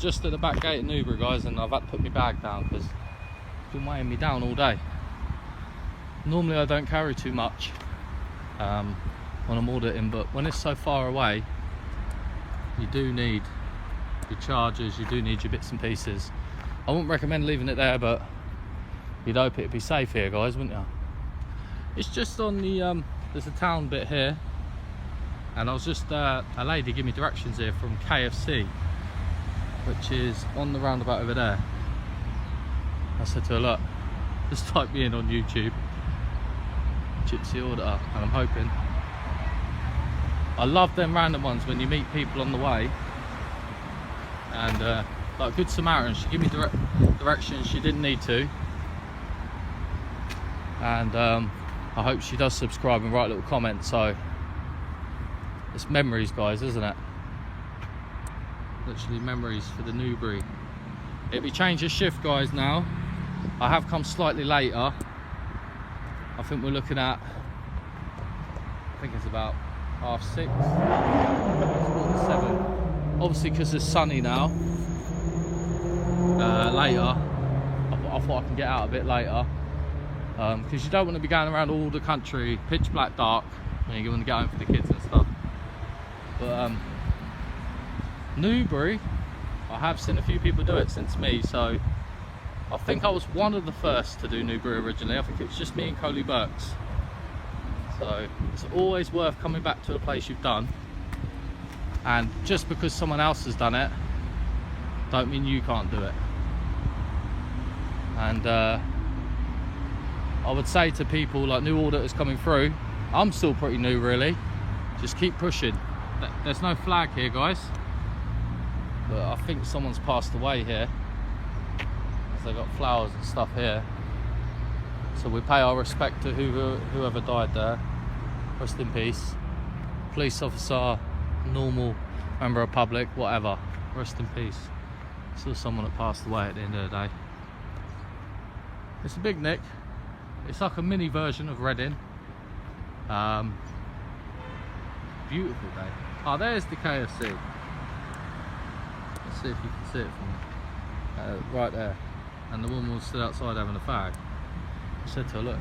just at the back gate of Newbury, guys, and I've had to put my bag down because it's been weighing me down all day. Normally I don't carry too much when I'm auditing, but when it's so far away, you do need your chargers, you do need your bits and pieces. I wouldn't recommend leaving it there, but you'd hope it'd be safe here, guys, wouldn't you? It's just on the there's a town bit here, and I was just a lady gave me directions here from KFC, which is on the roundabout over there. I said to her, look, just type me in on YouTube, Gypsy Auditor, and I'm hoping. I love them random ones when you meet people on the way, and like Good Samaritan, she gave me directions she didn't need to, and I hope she does subscribe and write a little comment. So it's memories, guys, isn't it? Literally memories for the Newbury. It'll be change of shift, guys, now. I have come slightly later. I think we're looking at, I think it's about 6:30, 7. Obviously, because it's sunny now, later, I thought I can get out a bit later. Because you don't want to be going around all the country, pitch black dark, when you want to get home for the kids and stuff. But Newbury, I have seen a few people do it since me, so I think I was one of the first to do Newbury originally. I think it was just me and Coley Burks. So it's always worth coming back to a place you've done, and just because someone else has done it don't mean you can't do it. And I would say to people like new auditors coming through, I'm still pretty new really, just keep pushing. There's no flag here, guys, but I think someone's passed away here, because they've got flowers and stuff here. So we pay our respect to whoever died there. Rest in peace. Police officer, normal member of public, whatever. Rest in peace. Still someone that passed away at the end of the day. It's a big nick. It's like a mini version of Reading. Beautiful day. Oh, there's the KFC. Let's see if you can see it from right there. And the woman was still outside having a fag. I said to her, look,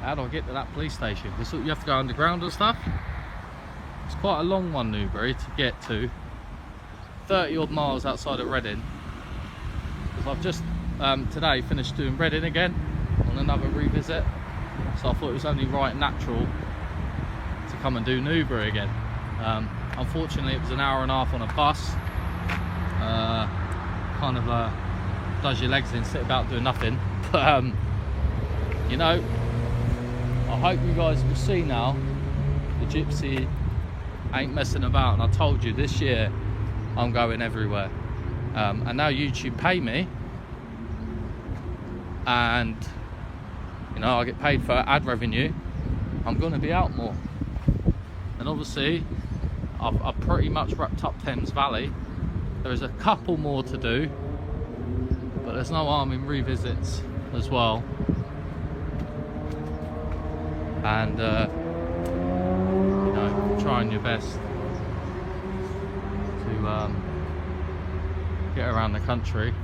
how do I get to that police station? Because you have to go underground and stuff. It's quite a long one, Newbury, to get to. 30 odd miles outside of Reading. Because I've just today finished doing Reading again on another revisit. So I thought it was only right and natural to come and do Newbury again. Unfortunately, it was an hour and a half on a bus. Kind of does your legs in, sit about doing nothing. But you know, I hope you guys will see now the Gypsy ain't messing about, and I told you this year I'm going everywhere. And now YouTube pay me, and you know, I get paid for ad revenue. I'm going to be out more, and obviously I've pretty much wrapped up Thames Valley. There's a couple more to do, but there's no harm in revisits as well. And you know, trying your best to get around the country.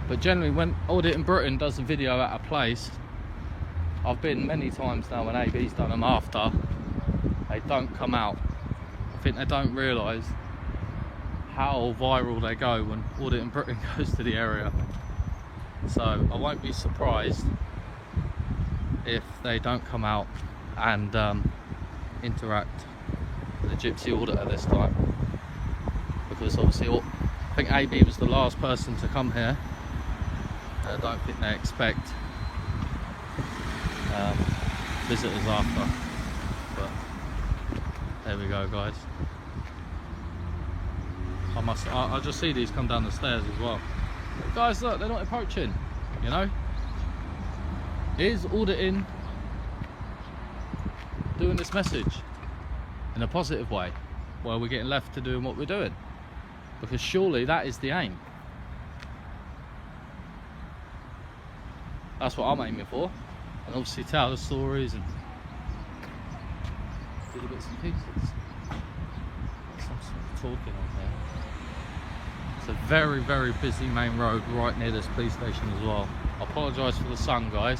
But generally, when Audit in Britain does a video at a place, I've been many times now when AB's done them after, they don't come out. I think they don't realise how viral they go when Audit in Britain goes to the area. So I won't be surprised if they don't come out and interact with the Gypsy Auditor this time, because obviously I think AB was the last person to come here. I don't think they expect visitors after, but there we go, guys. I'll just see these come down the stairs as well. But guys, look, they're not approaching, you know. Is auditing doing this message in a positive way, where we're getting left to doing what we're doing? Because surely that is the aim. That's what I'm aiming for, and obviously tell the stories and do the bits and pieces. Some sort of talking on there. It's a very, very busy main road right near this police station as well. I apologise for the sun, guys,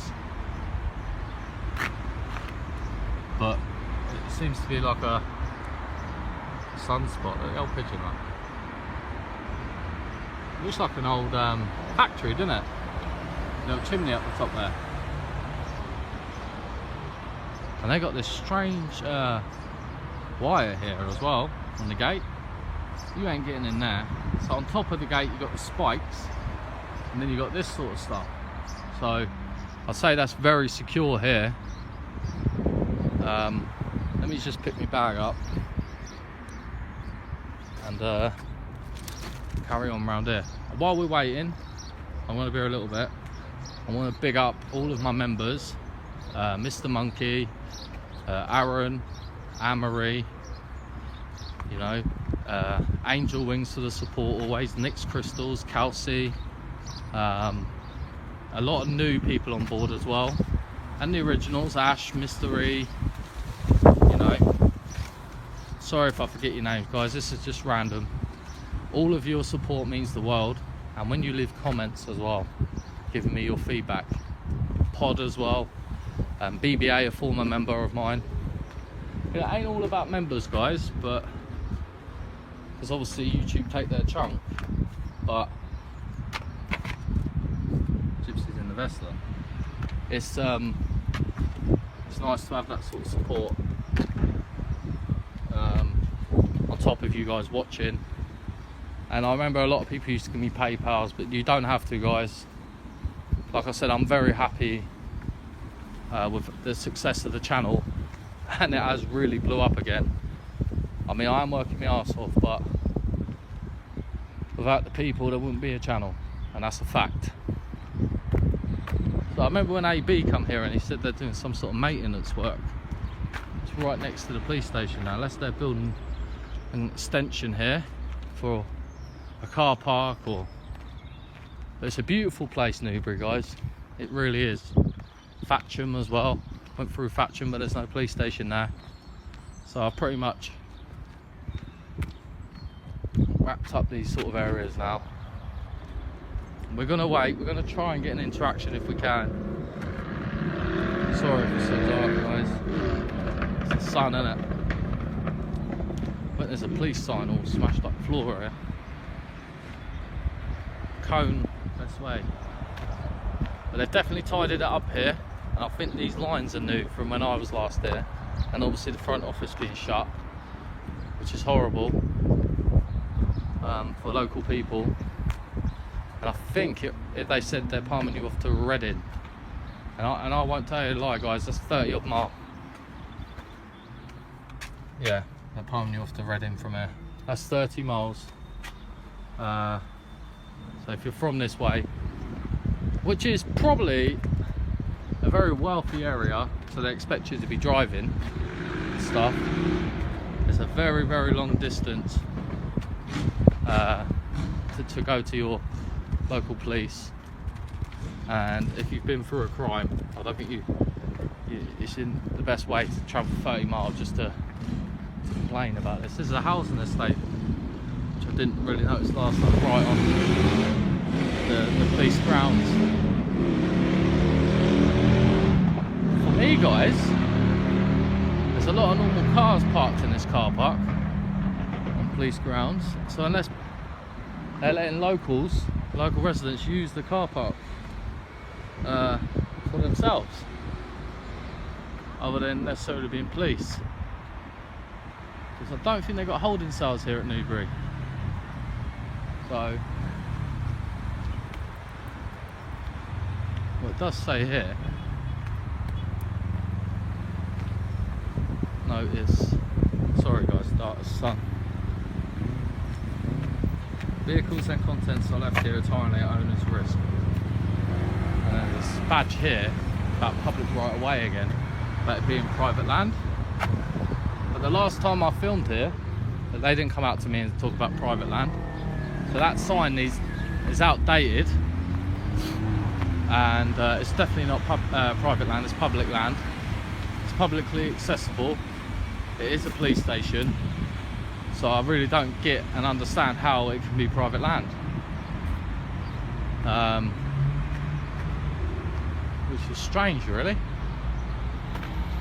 but it seems to be like a sunspot. Look at the old pigeon, like. Looks like an old factory, doesn't it? Little chimney up the top there. And they got this strange wire here as well on the gate. You ain't getting in there. So on top of the gate you got the spikes, and then you got this sort of stuff. So I'd say that's very secure here. Let me just pick my bag up and carry on around here. While we're waiting, I'm going to be here a little bit. I want to big up all of my members, Mr. Monkey, Aaron, Anne-Marie, you know, Angel Wings for the support always, Nick's Crystals, Kelsey, a lot of new people on board as well, and the originals, Ash, Mystery, you know. Sorry if I forget your names, guys, this is just random. All of your support means the world, and when you leave comments as well, giving me your feedback. Pod as well, BBA, a former member of mine. It ain't all about members, guys, but because obviously YouTube take their chunk, but Gypsy's in the vessel. It's nice to have that sort of support on top of you guys watching. And I remember a lot of people used to give me PayPals, but you don't have to, guys. Like I said, I'm very happy with the success of the channel, and it has really blew up again. I mean, I am working my arse off, but without the people there wouldn't be a channel, and that's a fact. So I remember when AB come here and he said they're doing some sort of maintenance work. It's right next to the police station now, unless they're building an extension here for a car park, or but it's a beautiful place, Newbury, guys. It really is. Fatcham as well. Went through Fatcham, but there's no police station there. So I pretty much wrapped up these sort of areas now. We're gonna wait. We're gonna try and get an interaction if we can. Sorry if it's so dark, guys. It's the sun, isn't it? But there's a police sign all smashed up floor here. Cone this way, but they've definitely tidied it up here, and I think these lines are new from when I was last there, and obviously the front office being shut, which is horrible for local people. And I think they said they're palming you off to Reading, and I won't tell you a lie, guys, that's 30 odd mile. Yeah, they're palming you off to Reading from here. That's 30 miles. So if you're from this way, which is probably a very wealthy area, so they expect you to be driving and stuff, it's a very, very long distance to go to your local police. And if you've been through a crime, I don't think it's in the best way to travel 30 miles just to complain about this. This is a housing estate, which I didn't really notice last time, right on the police grounds. For me, guys, there's a lot of normal cars parked in this car park on police grounds, so unless they're letting local residents use the car park for themselves, other than necessarily being police, because I don't think they've got holding cells here at Newbury. So well, it does say here, notice, sorry guys, dark as sun. Vehicles and contents are left here entirely at owner's risk. And then this badge here about public right of way again, about it being private land. But the last time I filmed here, they didn't come out to me and talk about private land. So that sign is outdated, and it's definitely not private land, it's public land. It's publicly accessible. It is a police station, so I really don't get and understand how it can be private land. which is strange really,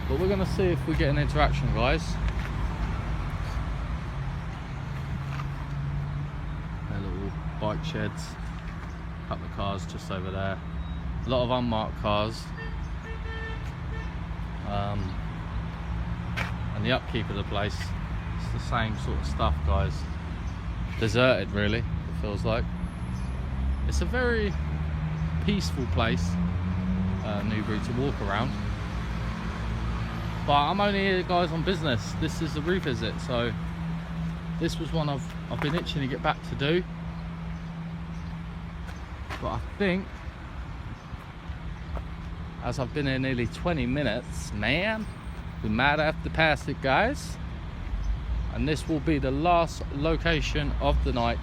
but we're gonna see if we get an interaction, guys. Their little bike sheds, a couple of cars just over there, a lot of unmarked cars, and the upkeep of the place, it's the same sort of stuff, guys. Deserted really, it feels like. It's a very peaceful place, Newbury, to walk around, but I'm only here, guys, on business. This is a revisit, so this was one I've been itching to get back to do, but I think as I've been here nearly 20 minutes, man, we might have to pass it, guys. And this will be the last location of the night.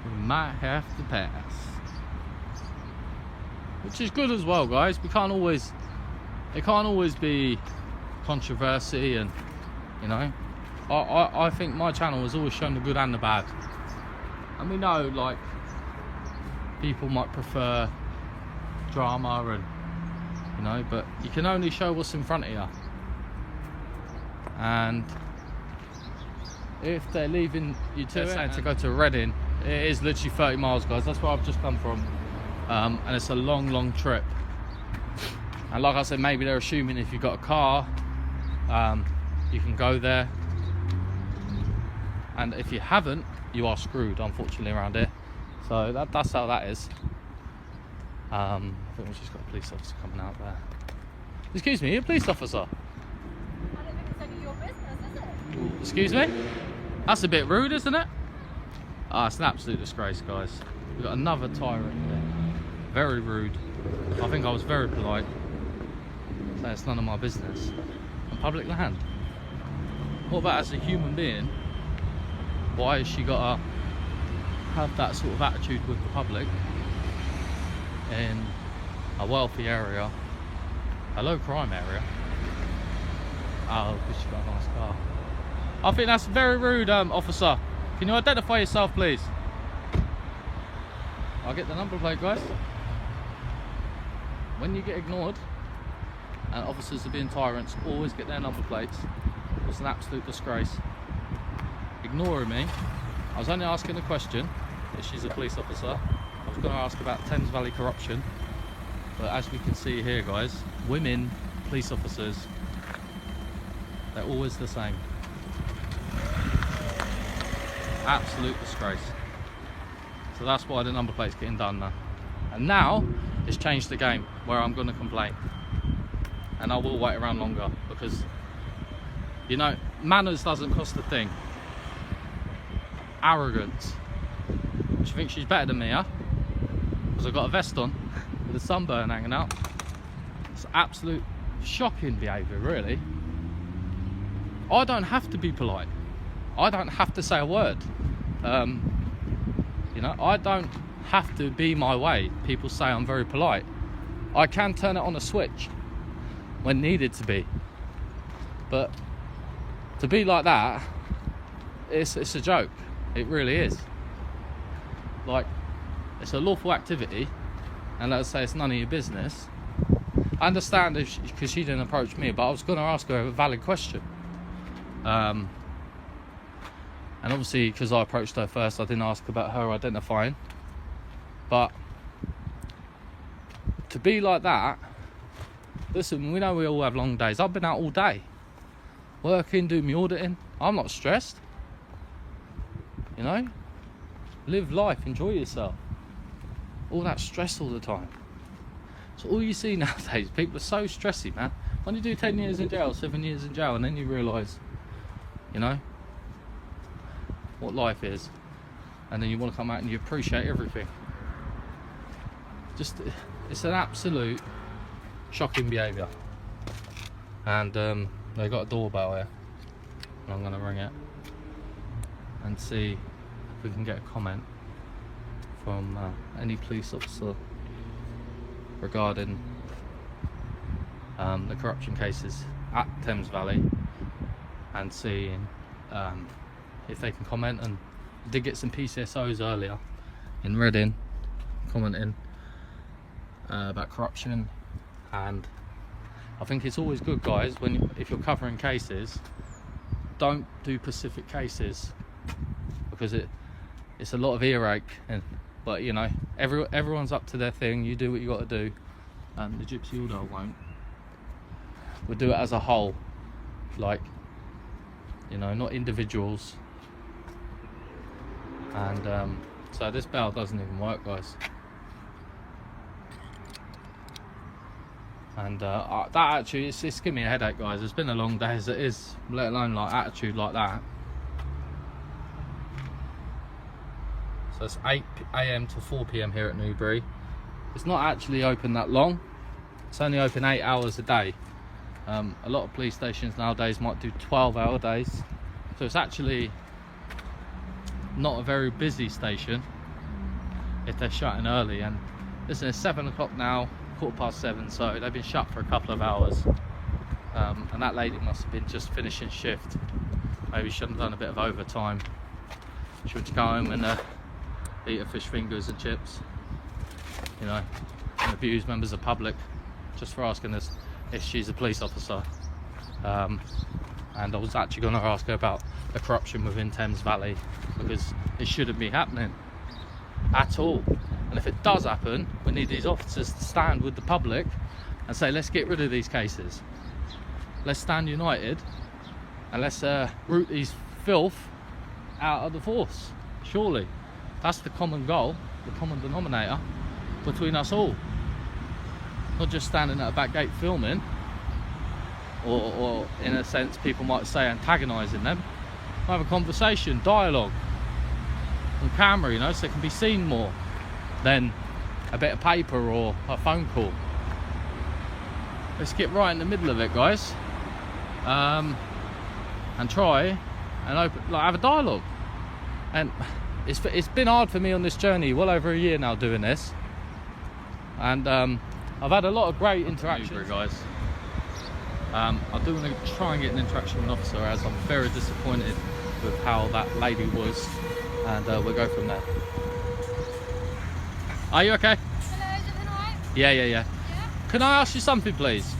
We might have to pass, which is good as well, guys. It can't always be controversy, and you know, I think my channel has always shown the good and the bad. And we know, like, people might prefer drama, and you know, but you can only show what's in front of you. And if they're leaving you to saying to go to Reading, it is literally 30 miles, guys. That's where I've just come from, and it's a long trip. And like I said, maybe they're assuming if you've got a car, you can go there, and if you haven't, you are screwed, unfortunately, around here. So that's how that is. I think we've just got a police officer coming out there. Excuse me, you're a police officer? I don't think it's any of your business, is it? Ooh, excuse me? That's a bit rude, isn't it? Ah, it's an absolute disgrace, guys. We've got another tyrant here. Very rude. I think I was very polite. So it's none of my business. On public land. What about as a human being? Why has she got to have that sort of attitude with the public in a wealthy area, a low crime area? Oh, because she's got a nice car. I think that's very rude, officer. Can you identify yourself, please? I'll get the number plate, guys. When you get ignored and officers are being tyrants, always get their number plates. It's an absolute disgrace. Ignoring me. I was only asking a question, if she's a police officer. I was going to ask about Thames Valley corruption, but as we can see here, guys, women police officers, they're always the same. Absolute disgrace. So that's why the number plate's getting done now. And now it's changed the game, where I'm going to complain, and I will wait around longer, because you know, manners doesn't cost a thing. Arrogance. She thinks she's better than me, huh? Because I've got a vest on with a sunburn hanging out. It's absolute shocking behaviour, really. I don't have to be polite. I don't have to say a word. You know, I don't have to be my way. People say I'm very polite. I can turn it on a switch when needed to be. But to be like that, it's a joke. It really is. Like, it's a lawful activity, and let's say it's none of your business. I understand because she didn't approach me, but I was going to ask her a valid question. And obviously, because I approached her first, I didn't ask about her identifying. But to be like that, listen, we know we all have long days. I've been out all day, working, doing my auditing. I'm not stressed. You know, live life, enjoy yourself. All that stress all the time. So all you see nowadays, people are so stressy, man. When you do 10 years in jail, 7 years in jail, and then you realise, you know, what life is, and then you want to come out and you appreciate everything. Just, it's an absolute shocking behaviour. And they got a doorbell here, and I'm going to ring it and see if we can get a comment from any police officer regarding the corruption cases at Thames Valley, and seeing if they can comment. And I did get some PCSOs earlier in Reading commenting about corruption, and I think it's always good, guys, if you're covering cases, don't do specific cases, because it's a lot of earache. But you know, everyone's up to their thing. You do what you got to do, and the Gypsy Auditor won't. We'll do it as a whole, like, you know, not individuals. And so this bell doesn't even work, guys. And that actually, it's giving me a headache, guys. It's been a long day as it is, let alone like attitude like that. So it's 8 AM to 4 PM here at Newbury. It's not actually open that long. It's only open 8 hours a day. A lot of police stations nowadays might do 12-hour days. So it's actually not a very busy station if they're shutting early. And listen, it's 7 o'clock now, 7:15, so they've been shut for a couple of hours. And that lady must have been just finishing shift. Maybe she should have done a bit of overtime. She went to go home and eat her fish fingers and chips, you know, and abuse members of the public just for asking us if she's a police officer. And I was actually going to ask her about the corruption within Thames Valley, because it shouldn't be happening at all. And if it does happen, we need these officers to stand with the public and say, let's get rid of these cases. Let's stand united and let's root these filth out of the force. Surely that's the common goal, the common denominator between us all. Not just standing at a back gate filming, or in a sense people might say antagonising them. Have a conversation, dialogue on camera, you know, so it can be seen more than a bit of paper or a phone call. Let's get right in the middle of it, guys, and try and have a dialogue. And it's been hard for me on this journey, well over a year now doing this, and I've had a lot of great interactions, guys. I do want to try and get an interaction with an officer, as I'm very disappointed with how that lady was, and we'll go from there. Are you okay? Hello, is everything alright? Yeah. Yeah? Can I ask you something, please?